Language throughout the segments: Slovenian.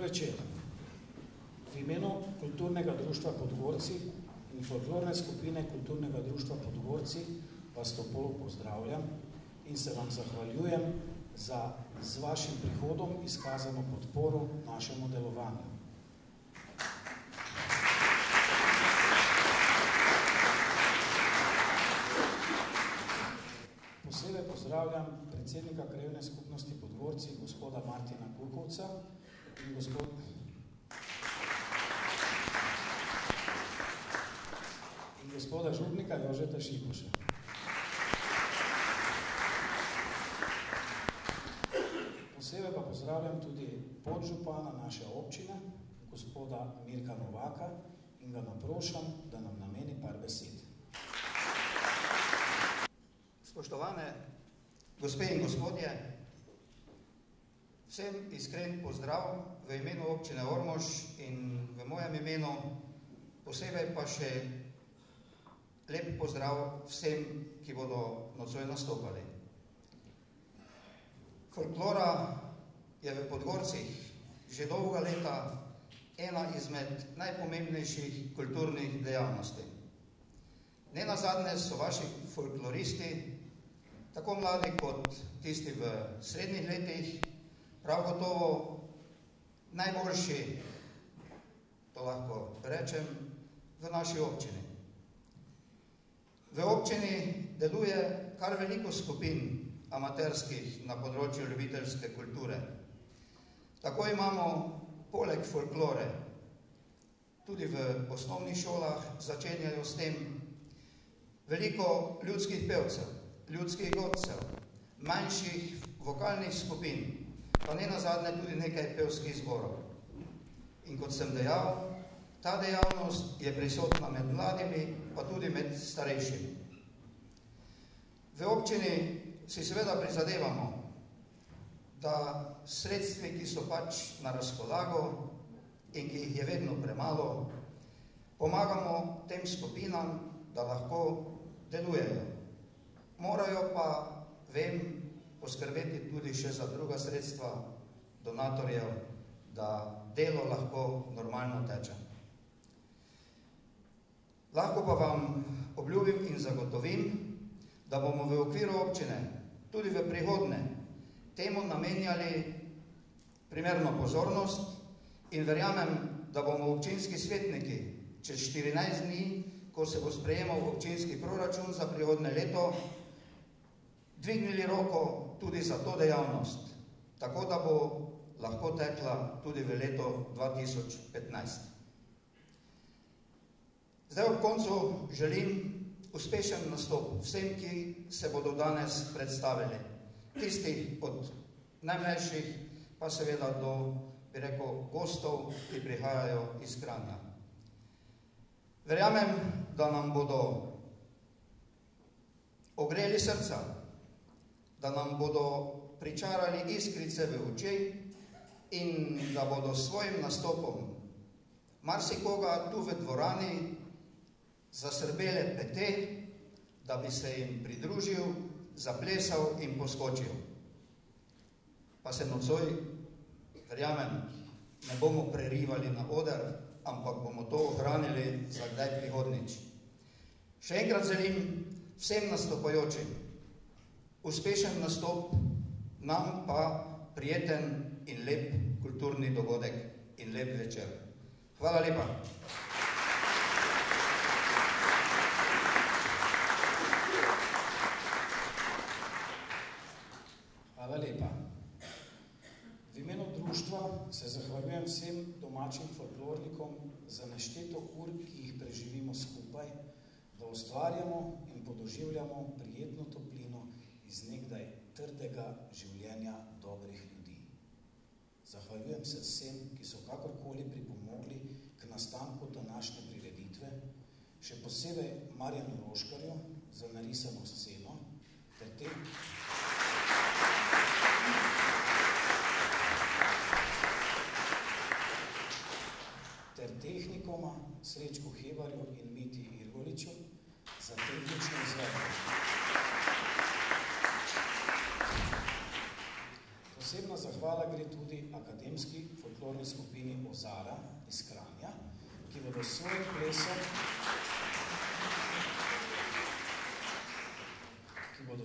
večer. V imenu Kulturnega društva Podgorci in folklorne skupine Kulturnega društva Podgorci vas toplo pozdravljam in se vam zahvaljujem za z vašim prihodom izkazano podporo našemu delovanju. Posebej pozdravljam predsednika Krajevne skupnosti Podgorci, gospoda Martina Kukovca in gospoda župnika Jožeta Šipoša. Posebej pa pozdravljam tudi podžupana naše občine, gospoda Mirka Novaka, in ga naprošam, da nam nameni par besed. Spoštovane gospe in gospodje, vsem iskren pozdrav v imenu občine Ormož in v mojem imenu, posebej pa še lep pozdrav vsem, ki bodo nocoj nastopali. Folklora je v Podgorcih že dolga leta ena izmed najpomembnejših kulturnih dejavnosti. Nenazadnje so vaši folkloristi, tako mladi kot tisti v srednjih letih, prav gotovo najboljši, to lahko rečem, v naši občini. V občini deluje kar veliko skupin amaterskih na področju ljubiteljske kulture. Tako imamo poleg folklore tudi v osnovnih šolah začenjajo s tem veliko ljudskih pevcev, ljudskih godcev, manjših vokalnih skupin, pa nenazadnje tudi nekaj pevskih zborov. In kot sem dejal, ta dejavnost je prisotna med mladimi, pa tudi med starejšimi. V občini si seveda prizadevamo, da sredstvi, ki so pač na razpolago in ki jih je vedno premalo, pomagamo tem skupinam, da lahko delujejo. Morajo pa, vem, poskrbeti tudi še za druga sredstva donatorjev, da delo lahko normalno teče. Lahko pa vam obljubim in zagotovim, da bomo v okviru občine tudi v prihodnje temu namenjali primerno pozornost in verjamem, da bomo občinski svetniki čez 14 dni, ko se bo sprejemal občinski proračun za prihodnje leto, dvignili roko tudi za to dejavnost, tako da bo lahko tekla tudi v leto 2015. Zdaj ob koncu želim uspešen nastop vsem, ki se bodo danes predstavili. Tisti od najmlajših, pa seveda do, bi rekel, gostov, ki prihajajo iz Kranja. Verjamem, da nam bodo ogreli srca, da nam bodo pričarali iskrice v očeh in da bodo s svojim nastopom marsikoga tu v dvorani zasrbele pete, da bi se jim pridružil, zaplesal in poskočil. Pa se nocoj, verjamem, ne bomo prerivali na oder, ampak bomo to ohranili za kdaj prihodnič. Še enkrat želim vsem nastopajočim uspešen nastop, nam pa prijeten in lep kulturni dogodek in lep večer. Hvala lepa. Hvala lepa. V imenu društva se zahvaljujem vsem domačim folklornikom za nešteto ur, ki jih preživimo skupaj, da ustvarjamo in podoživljamo prijetno toplino iz nekdaj trdega življenja dobrih ljudi. Zahvaljujem se vsem, ki so kakorkoli pripomogli k nastanku današnje prireditve, še posebej Marjanu Roškarju za narisano sceno, ter tehnikoma Srečku Hebarju in Miti Irgoliču za tehnično izvedbo. Posebna zahvala gre tudi Akademski folklorni folklorni skupini Ozara iz Kranja, ki bodo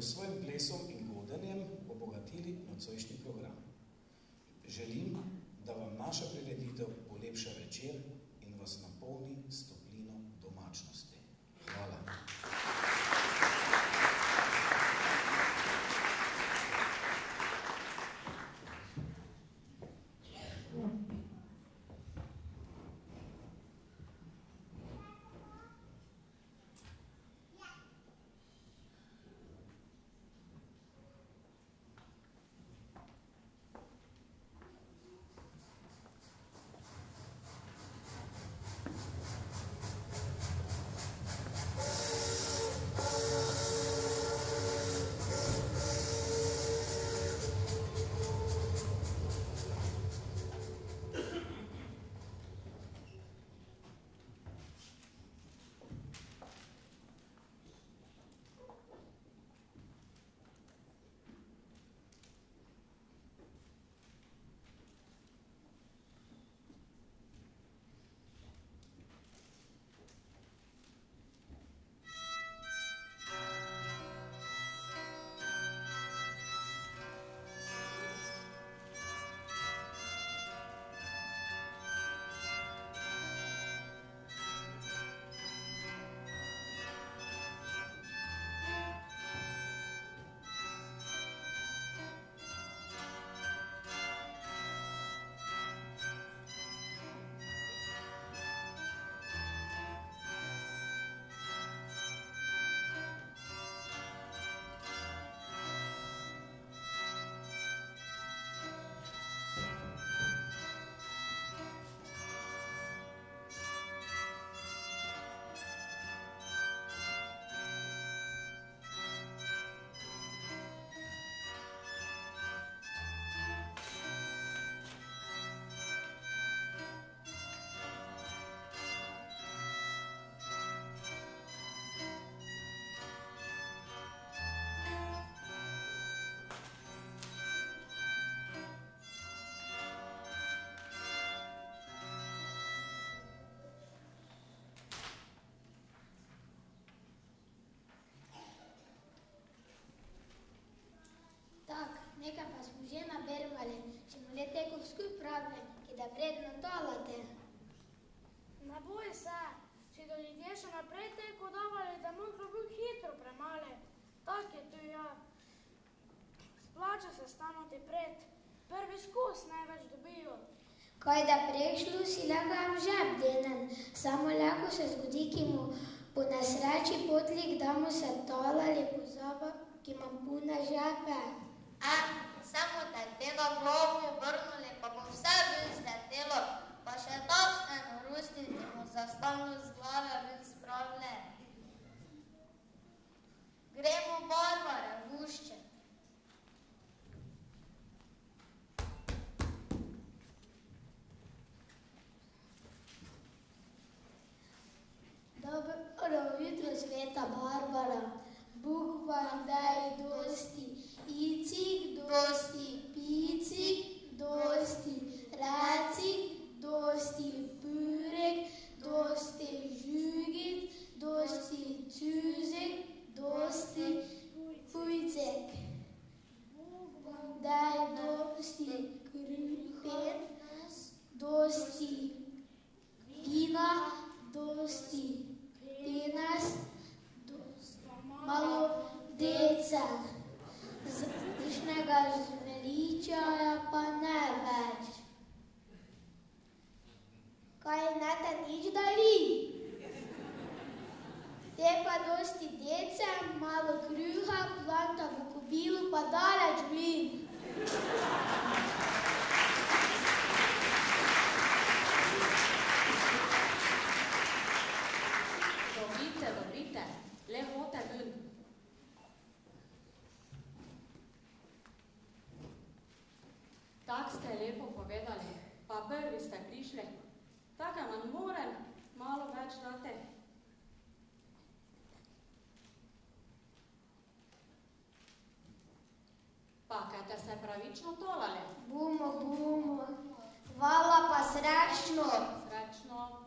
s svojim plesom in godanjem obogatili nocojšnji program. Želim, da vam naša prireditev polepša večer in vas napolni s toplino domačnosti. Hvala. Nekaj pa smo že nabermali, če mu le teko skup pravne, ki da vredno tolate. Ne boj se, če do ljudje še naprej teko davali, da mokro bil hitro premale. Tak je tu ja. Splača se stanoti pred. Prvi skus največ dobijo. Kaj da prešlu si lako v žep denen, samo lako se zgodi, ki mu po nesreči potlik, da mu se tolali pozaba, ki ima puna žepe. Samo te tega glavo vrnuli, pa bo vse ven zletelo, pa še takšne norosti ti bo zastavno z glave ven spravile. Gremo Barbare, vušče. Dobro jutro, sveta Barbara. Bog vam daj dosti. Icik dosti, picik dosti, racik dosti, pürek dosti, žugit dosti, čuzek dosti, pujcek. Daj dosti kruhen, dosti vina, dosti penas, malo deca. Zvišnega zveličaja pa ne več. Kaj ne te nič dali? Te pa dosti dece, malo kruha, planta v kobilu pa daleč blin. Dobrite, le hote ven. Tak ste lepo povedali, pa prvi ste prišli. Taka vam moram malo več dati. Pa kaj te se pravično tolali? Bomo. Hvala Srečno. Srečno.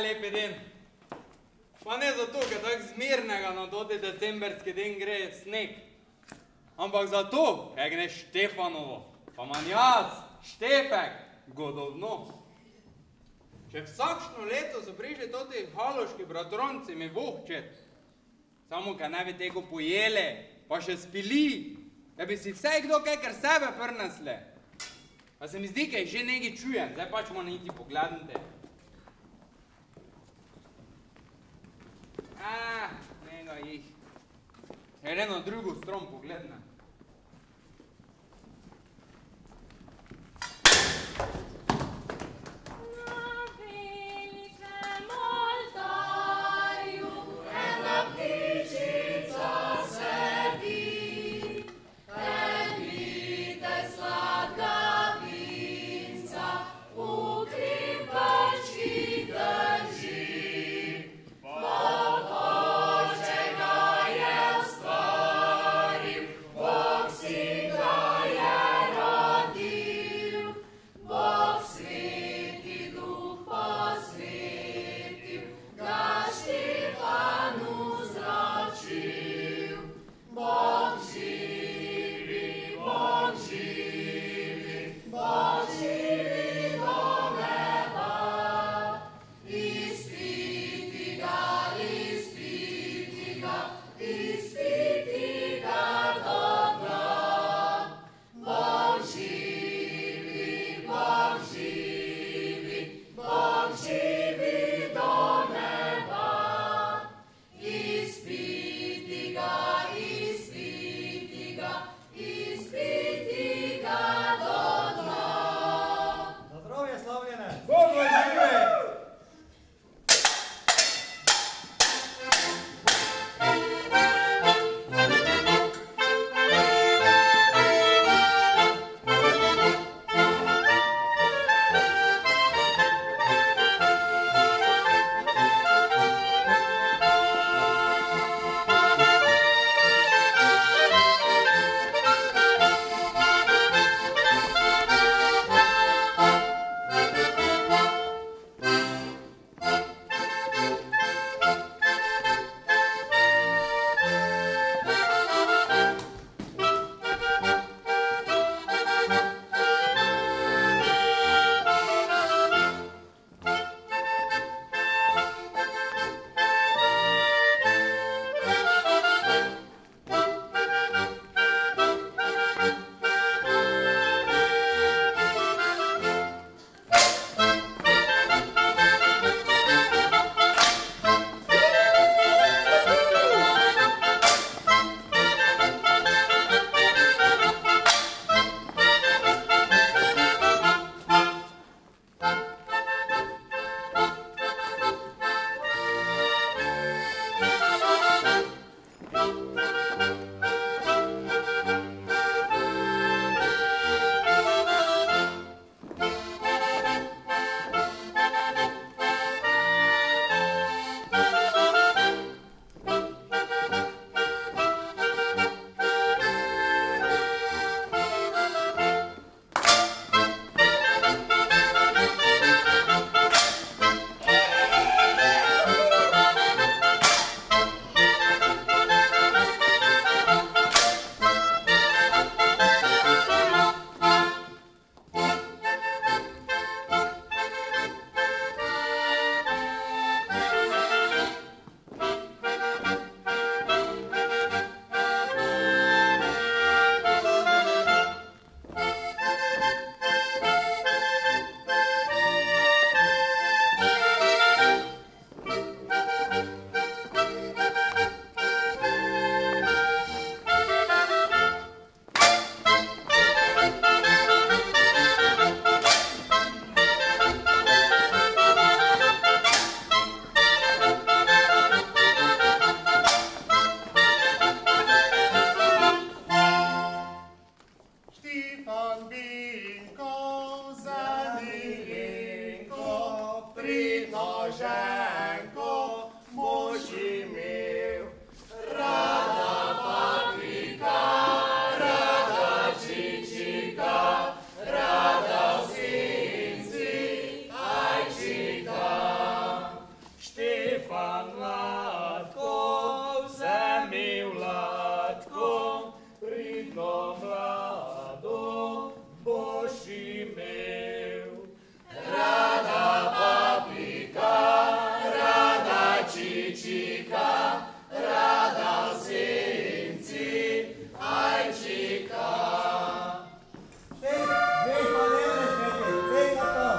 lepi den. Pa ne zato, ker tako zmirnega na toti decemberski den gre sneg. Ampak zato, ker gre Štefanovo, pa manj jaz, Štefek, godovno. Če vsakšno leto so prišli toti haloški bratronci mi vohčet, samo ker ne bi tega pojele, pa še spili, da bi si vsaj kdo kaj kar sebe prnesle. Pa se mi zdi, kaj že nekaj čujem, zdaj pač moram iti pogledati. Nega jih. Jer eno drugo strom pogledne. Štefan Binko, za Milenko, pridno ženko, boš imel. Rada paprika, rada čičika, rada v senci, ajčika. Štefan Latko, vzemi Vlatko, pridno mlado boš imel. Rada paprika, rada čičika, rada v senci, ajčika. Veš pa ne veš nekaj, tega to.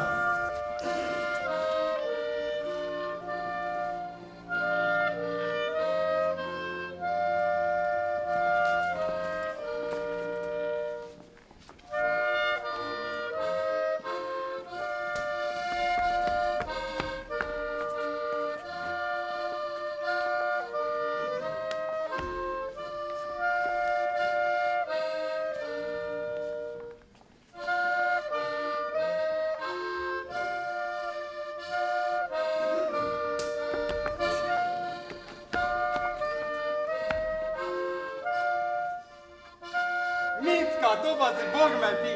Micka, to pa si Bog meti.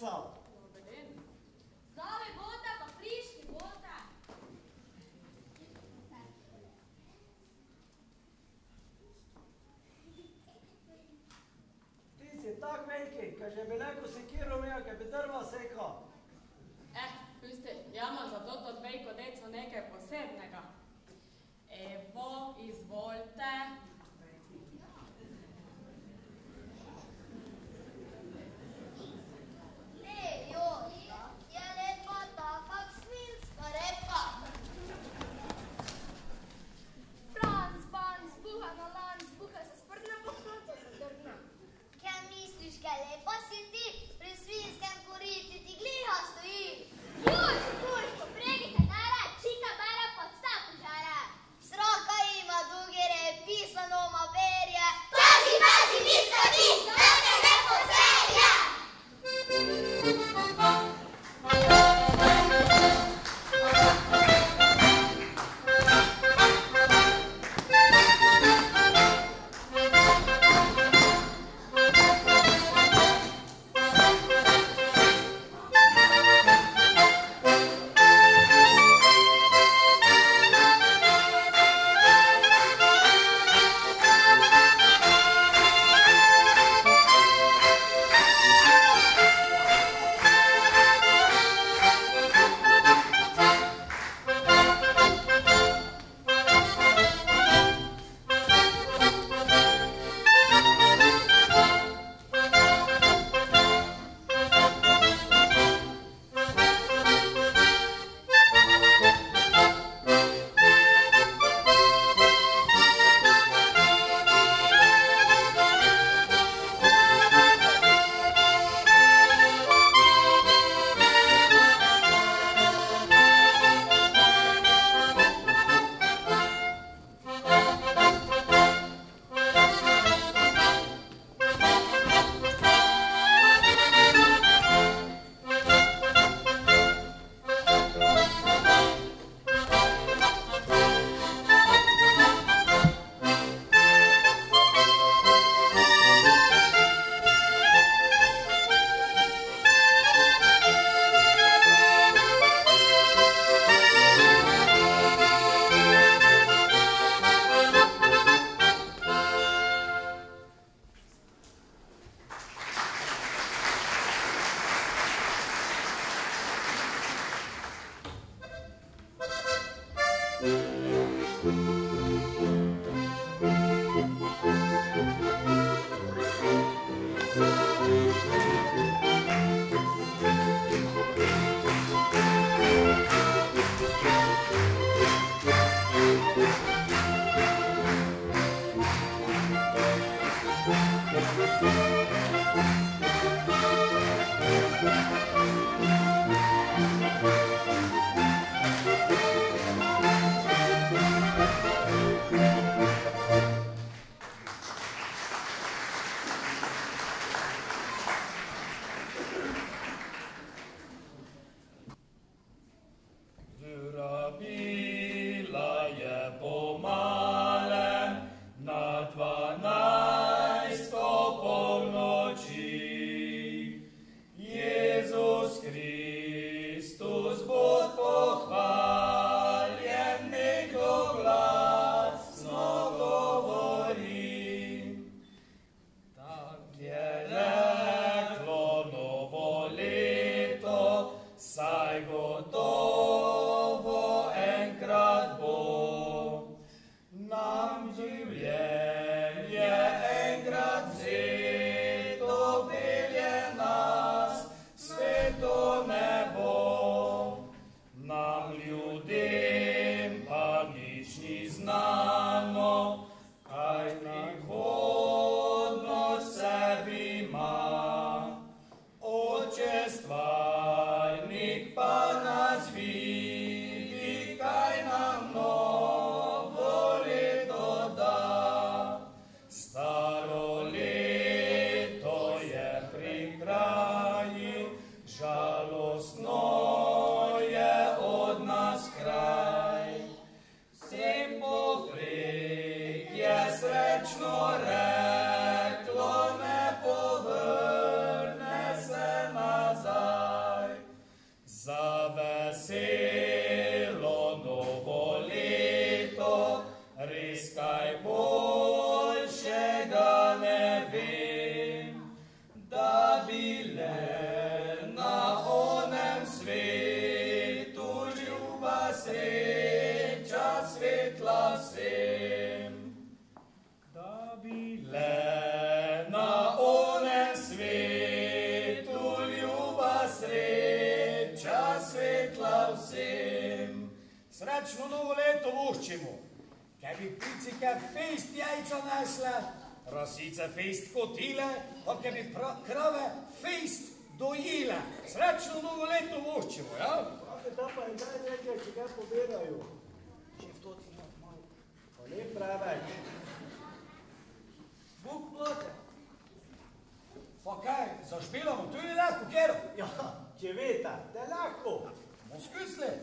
deca. Dober dan. Zdravi bote, pa friški bote. Ti si tak veliki, ka že bi neko sekiro imel, ka bi drva sekal. Pusti, ja imam za toto dvejko deco nekaj posebnega. Evo, izvolite. Je lepa taka svinska repa. Franc, ban, zbuha na lan, zbuha se sprne, bo franca se drne. Kaj misliš, kaj lepa si ti? Pri svinskem koriti ti gliha stoji. Juj, kurško, pregite nara, čika bara pod sta požara. Sroka ima dugere, pisano ma perje. Pazi, pazi, misla ti, da te ne pozerja. Na 12 po srečno novo leto voščimo. Kaj bi picika fejst jajca nesle, rasice fejst kotile, pa kaj bi krave fejst dojile. Srečno novo leto voščimo, ja? Ta pa je daj nekaj, če ga pobirajo. Šef, to ti je malo. Pa ne preveč. Bog plate. Pa kaj, zašpilamo, tu je lahko, kjero? Ja, če veta, da lahko. Bomo skusli.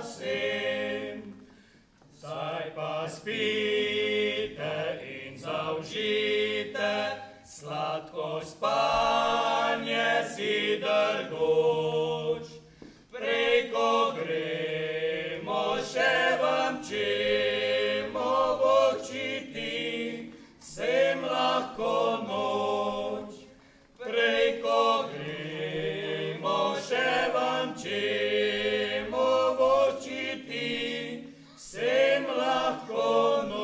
vsem. Zdaj pa spite in zaužite, sladko spanje si drgoč. Preko gremo še vam čemo vočiti, vsem lahko noč. Preko gremo še vam čemo vočiti, vsem lahko noč.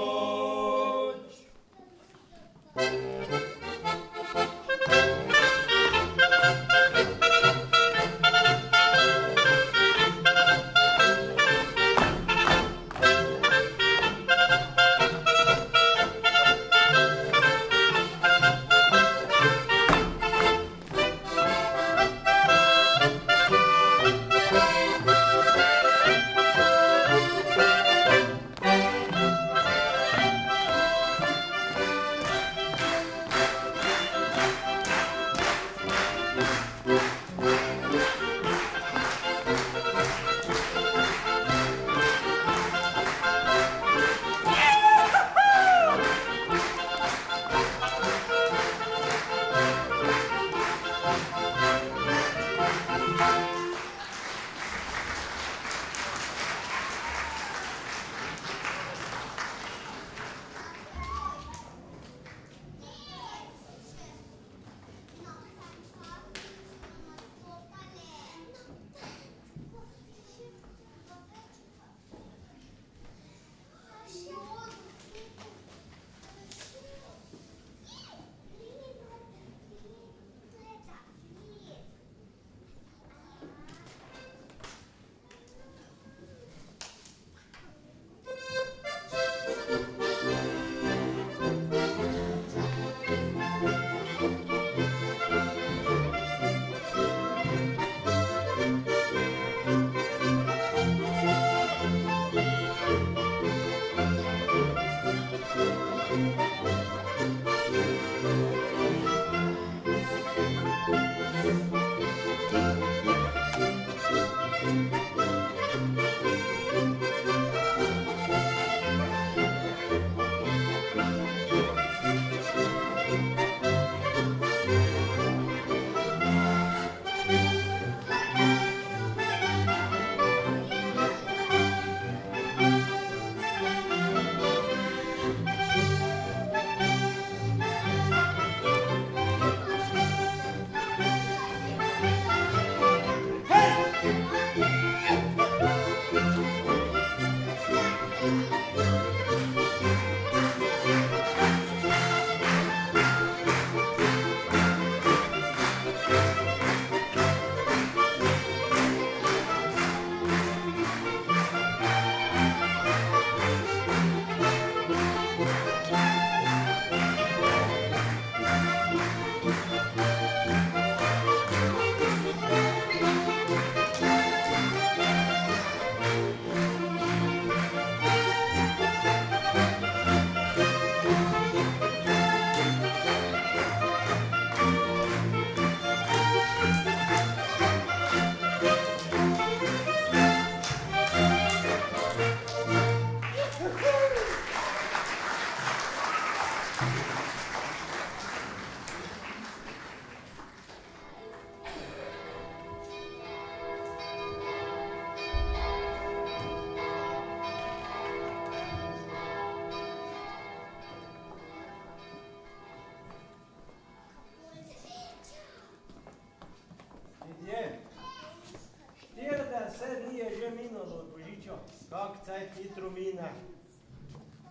Kak cajt hitro mine.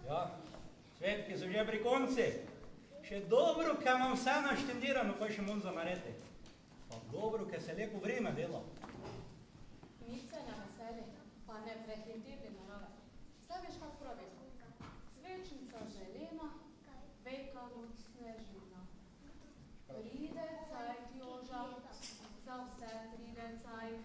Ja, svetki so že pri konci. Še dobro, kaj imam vse naštendirano, kaj še moram za narediti. Pa dobro, kaj se lepo vreme dela. Nič se ne veseli, pa ne prehitili narave. Saj veš, kak pravi. Svečnica zelena, veka od snežina. Pride cajt Joža, za vse pride cajt.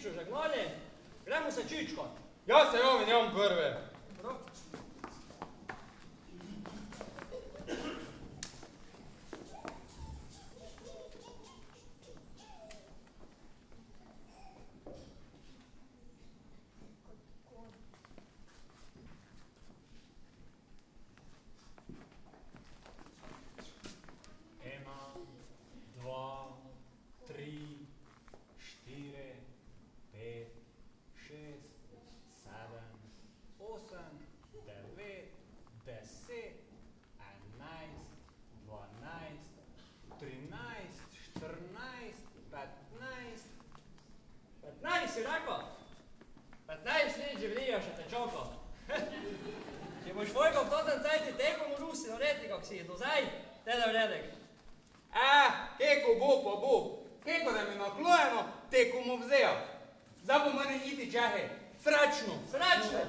Striču žegnali, gremo se čičko. Jaz se javim njom prve. Prav. Si rekla? 15 let življenja še te čaka. Če boš vojko v totem cajti tekom v Rusi naredi, kak si do zdaj, te da vredek. Keko bo pa bo. Keko da mi naklojeno, teko mu vzeja. Zdaj bo meni iti čehe. Srečno. Srečno.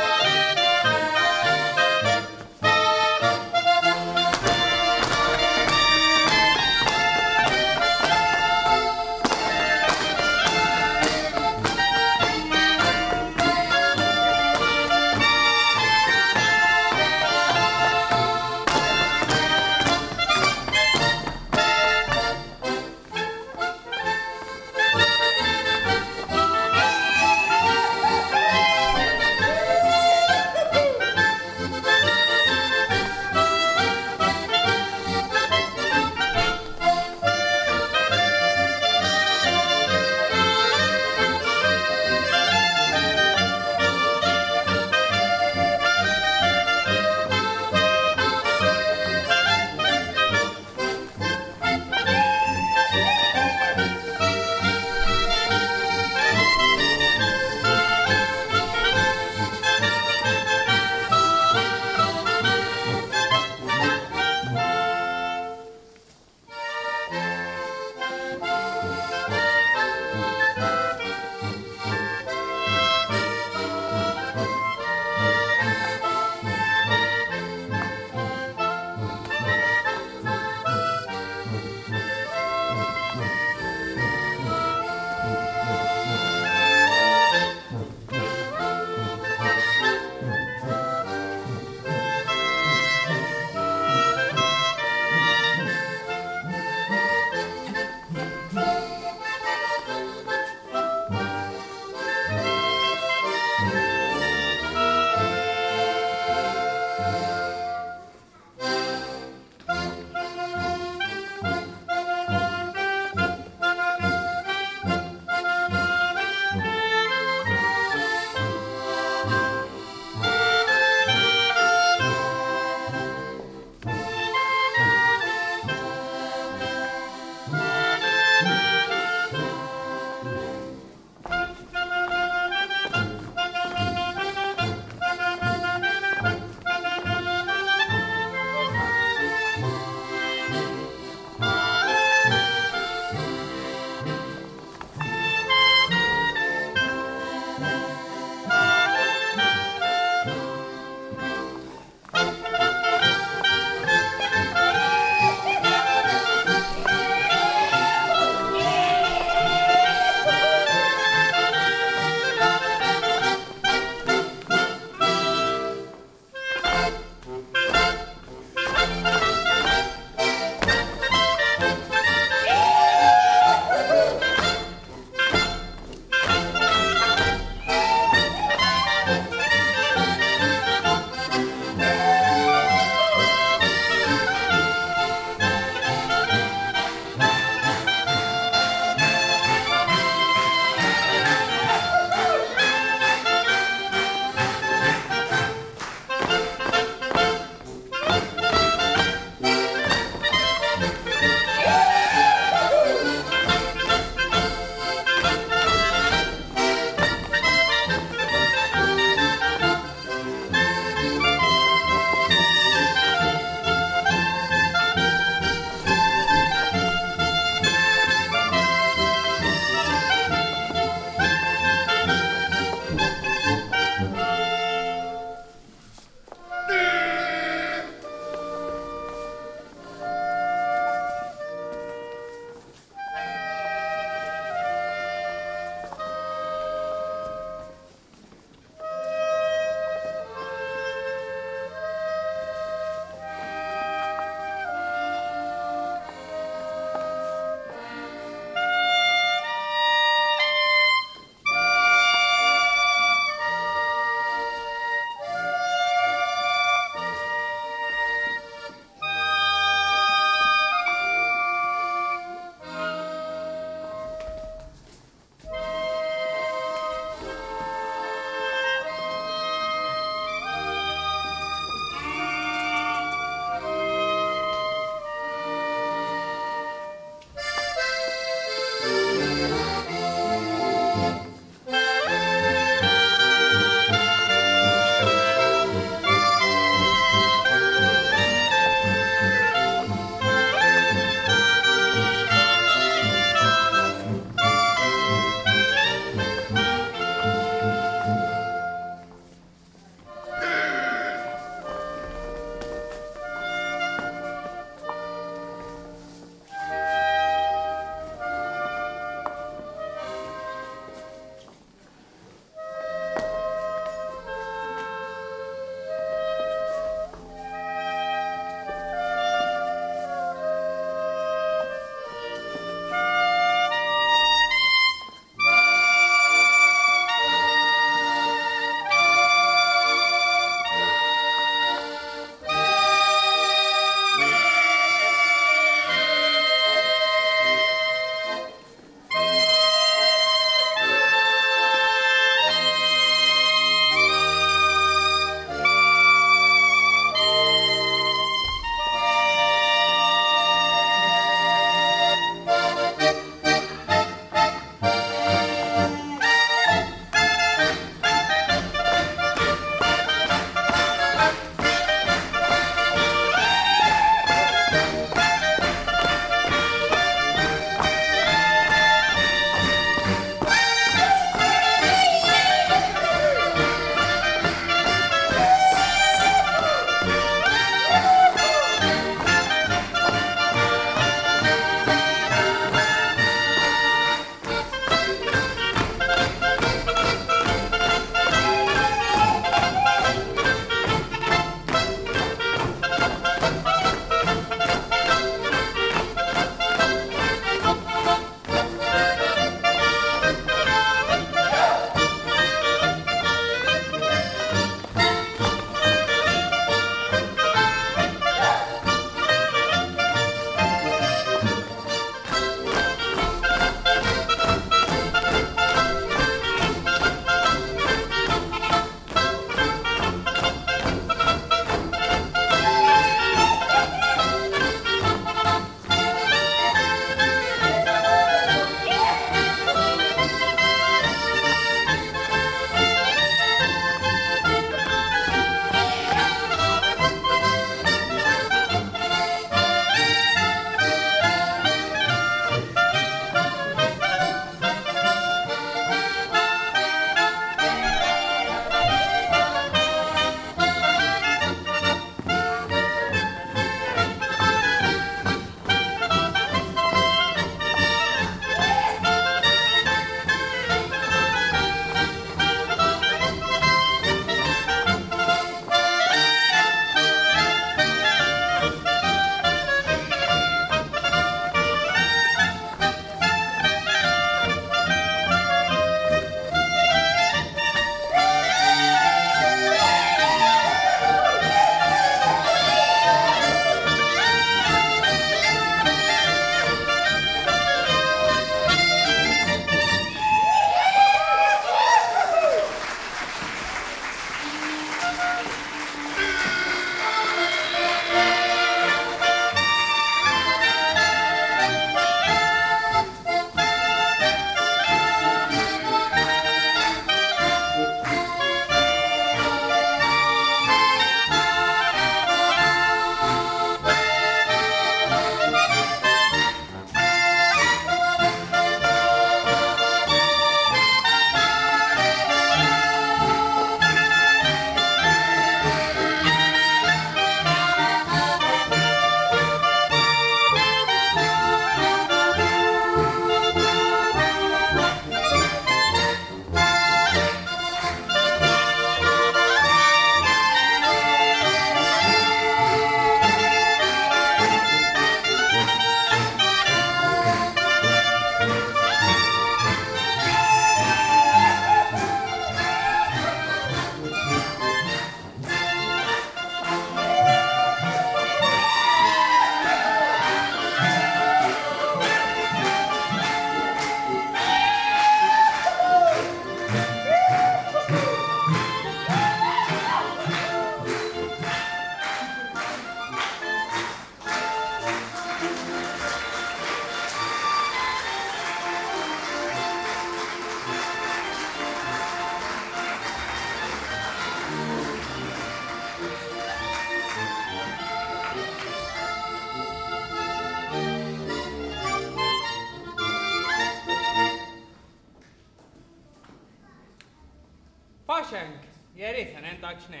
fašenk je res en takšne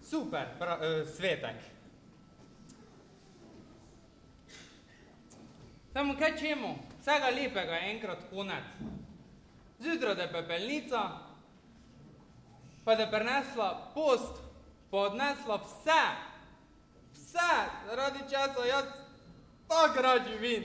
super svetek. Samo kaj čemu, vsega lepega je enkrat konec. Zjutraj da je pepelnica, pa da je prinesla post, pa odnesla vse, zaradi časa jaz tak rad živim.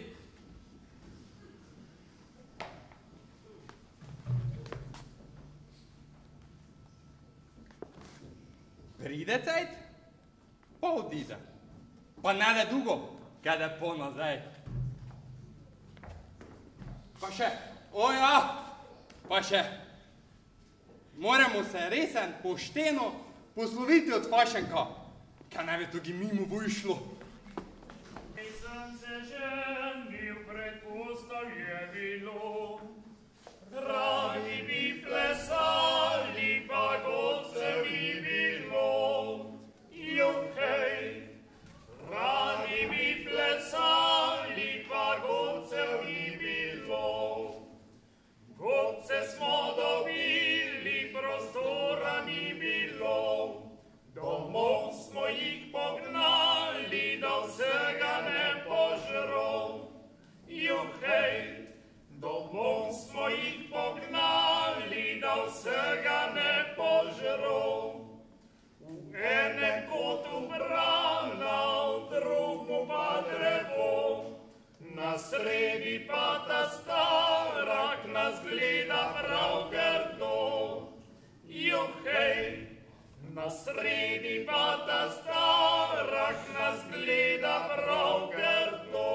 Pride cajt, pa odide. Pa ne da dugo, kada po nazaj. Pa še, pa še, moramo se resen, pošteno posloviti od fašenka, kaj ne bi tudi mimo vyšlo. Sem se ženil, predpostav je bilo, radi bi plesali, pa godce bi bilo. Juhej, radi bi plesali, pa godce bi bilo. Godce smo dobili, prostora ni bilo. Domov smo jih pognali, da vsega ne požro. Juhej, domov smo jih pognali, da vsega ne požro. V enem kotu brana, v drugmu pa drevo, na sredi pa ta starak nas gleda prav grdo. Juhej, na sredi pa ta starak nas gleda prav grdo.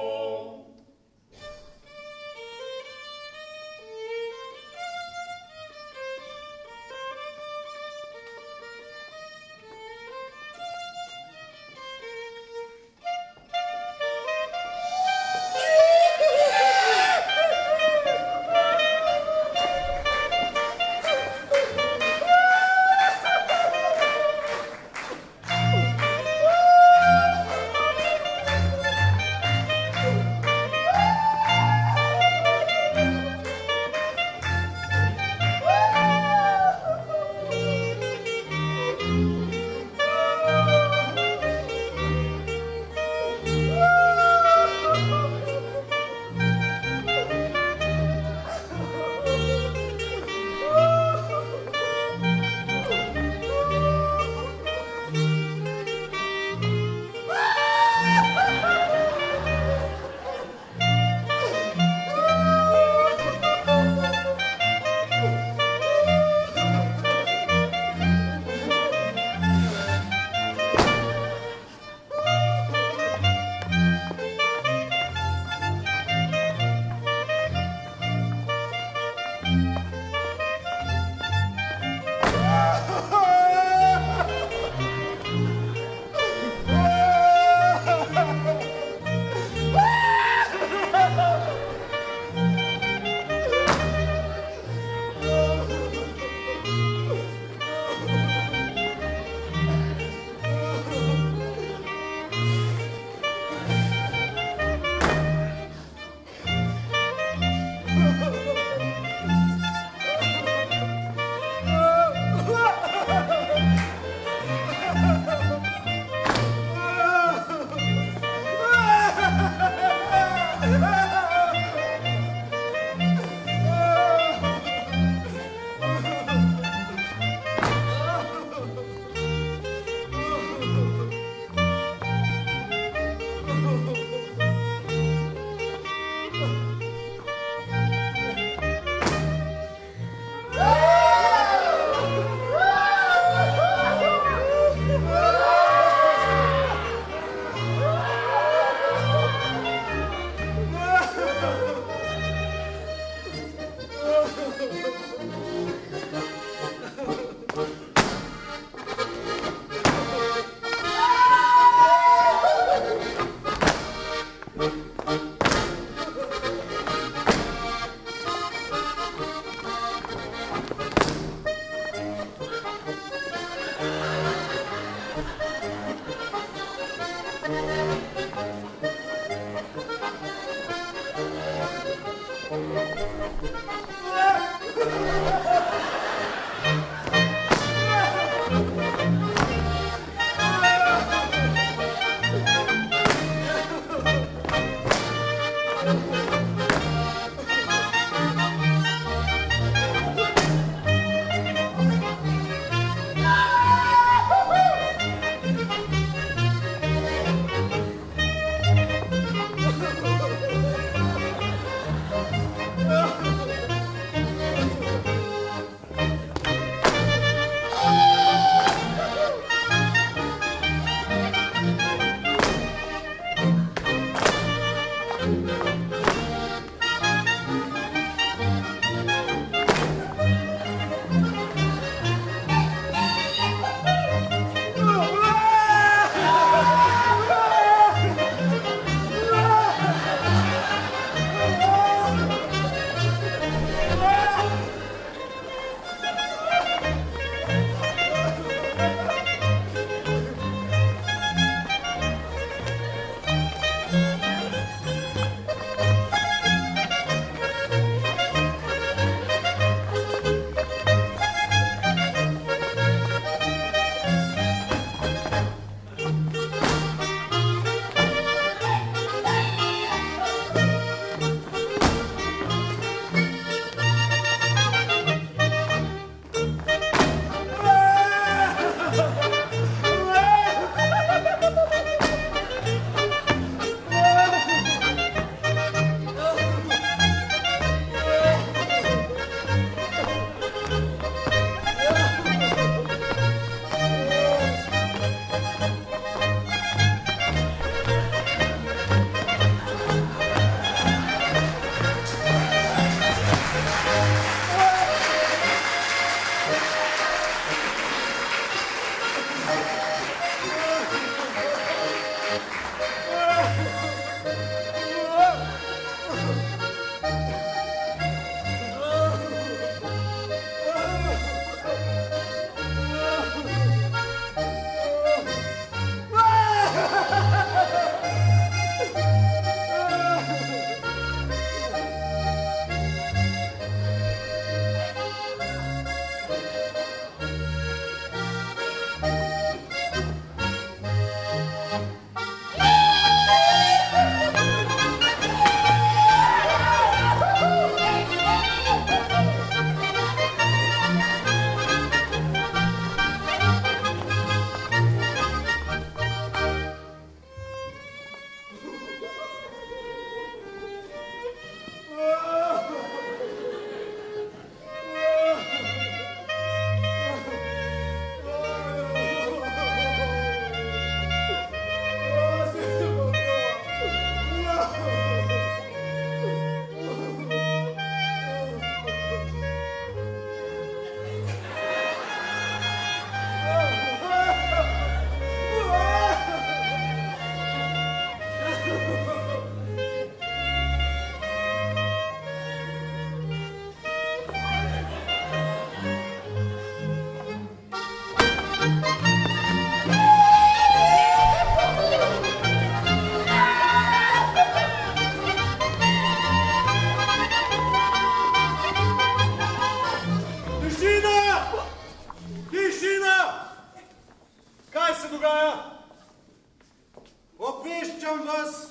Obveščam vas,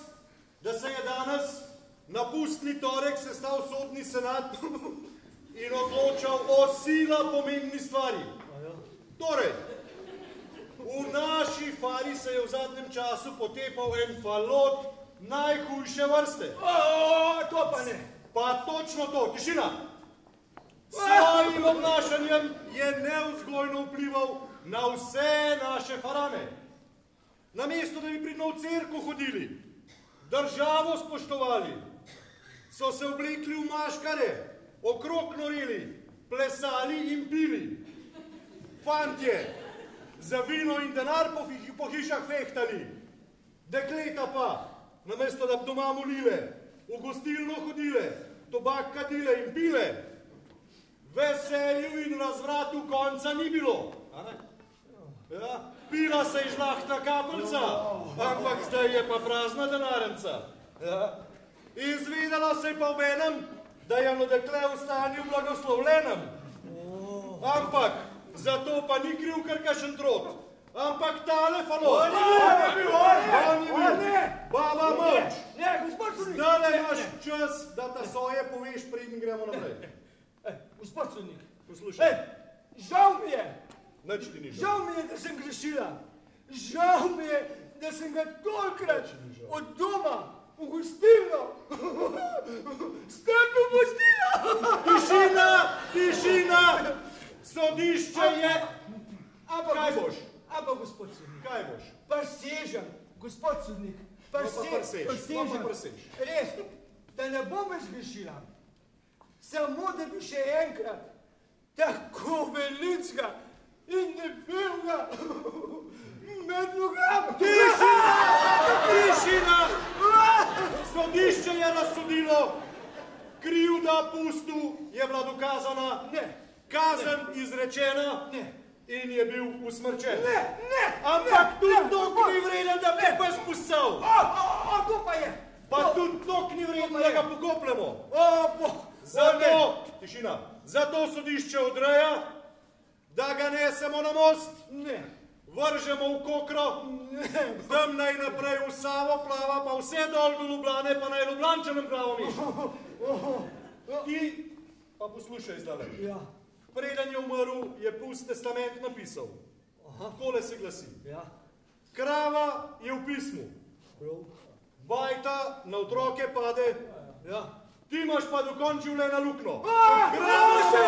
da se je danes na pustni torek sestal sodni senat in odločal o sila pomembni stvari. Torej, v naši fari se je v zadnjem času potepal en falot najhujše vrste. To pa ne. Pa točno to, tišina. Svojim obnašanjem je nevzgojno vplival na vse naše farane. Namesto, da bi pridno v cerko hodili, državo spoštovali, so se oblekli v maškare, okrog norili, plesali in pili. Fantje, za vino in denar po hišah fehtali. Dekleta pa, namesto da bi doma molile, v gostilno hodile, tobak kadile in pile, veselju in razvratu konca ni bilo. Ja, pila se je žlahtna kapelca, ampak zdaj je pa prazna denarnica. Ja. Izvedela se je pa v enem, da je eno dekle v stanju blagoslovljenem. Ampak zato pa ni kriv kar kakšen trot, ampak tale falot. On je bil, baba Mrč. Zdaj imaš čas, da ta svoje poveš, preden gremo naprej. Gospod sodnik. Poslušaj. Žal mi je. Nič ti ni žal. Žal mi je, da sem grešila. Žal mi je, da sem ga tolikrat od doma v gostilno strpil pustila. Tišina, tišina. Sodišče je... Kaj boš? Ampak, gospod sodnik. Kaj boš? Prisežem, gospod sodnik. Prisežem. Res, da ne bom več grešila. Samo da bi še enkrat tako velicga in debelga med nogami. Tišina! Sodišče je razsodilo. Krivda pustu je bila dokazana. Ne. Kazen izrečena. Ne. In je bil usmrčen. Ne. Ampak tudi to ni vreden, da bi pa spustil. To pa je. Pa tudi to ni vreden, da ga pokopljamo. Tišina. Zato sodišče odreja, da ga nesemo na most. Ne. Vržemo v kokro, tam naj naprej v Savo plava, pa vse dol do Ljubljane, pa naj Ljubljančanem glavo miš. Ti pa poslušaj zdaj. Ja. Preden je umrl, je pust testament napisal. Takole se glasi. Ja. Krava je v pismu. Bajta na otroke pade. Ja. Ti imaš pa dokončil le na lukno. Krava se!